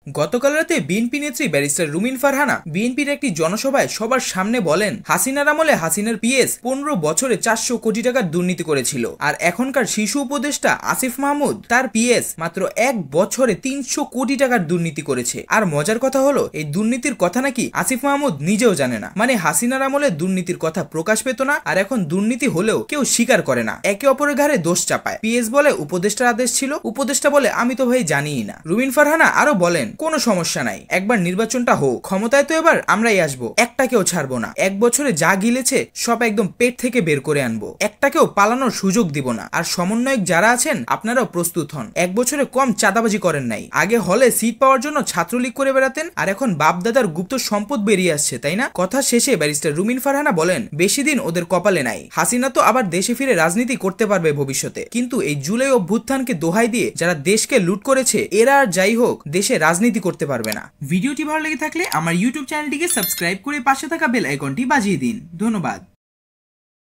গতকাল রাতে বিএনপি নেত্রী ব্যারিস্টার রুমিন ফারহানা বিএনপির একটি জনসভায় সবার সামনে বলেন, হাসিনার আমলে হাসিনার পিএস 15 বছরে 400 কোটি টাকার দুর্নীতি করেছিল, আর এখনকার শিশু উপদেষ্টা আসিফ মাহমুদ তার পিএস মাত্র 1 বছরে 300 কোটি টাকার দুর্নীতি করেছে। আর মজার কথা হলো, এই দুর্নীতির কথা নাকি আসিফ মাহমুদ নিজেও জানে না। মানে হাসিনার আমলে দুর্নীতির কথা প্রকাশ পেত না, আর এখন দুর্নীতি হলেও কেউ স্বীকার করে না, একে অপরের ঘাড়ে দোষ চাপায়। পিএস বলে উপদেষ্টার আদেশ ছিল, উপদেষ্টা বলে আমি তো ভাই জানিই না। রুমিন ফারহানা আরো বলেন, কোনো সমস্যা নাই, একবার নির্বাচনটা হোক, ক্ষমতায় তো এবার আমরাই আসবো, একটাকেও ছাড়বো না। 1 বছরে যা গিলেছে সব একদম পেট থেকে বের করে আনবো, একটাকেও পালানোর সুযোগ দিব না। আর সমন্বয়ক যারা আছেন আপনারাও প্রস্তুত হন, 1 বছরে কম চাঁদাবাজি করেন নাই। আগে হলে সিট পাওয়ার জন্য ছাত্রলীগ করে বেড়াতেন, আর এখন বাপদাদার গুপ্ত সম্পদ বেরিয়ে আসছে, তাই না? কথা শেষে ব্যারিস্টার রুমিন ফারহানা বলেন, বেশি দিন ওদের কপালে নাই, হাসিনা তো আবার দেশে ফিরে রাজনীতি করতে পারবে ভবিষ্যতে, কিন্তু এই জুলাই অভ্যুত্থানকে দোহাই দিয়ে যারা দেশকে লুট করেছে এরা আর যাই হোক দেশে রাজনীতি করতে পারবে না। ভিডিওটি ভালো লেগে থাকলে আমার ইউটিউব চ্যানেলটিকে সাবস্ক্রাইব করে পাশে থাকা বেল আইকনটি বাজিয়ে দিন। ধন্যবাদ।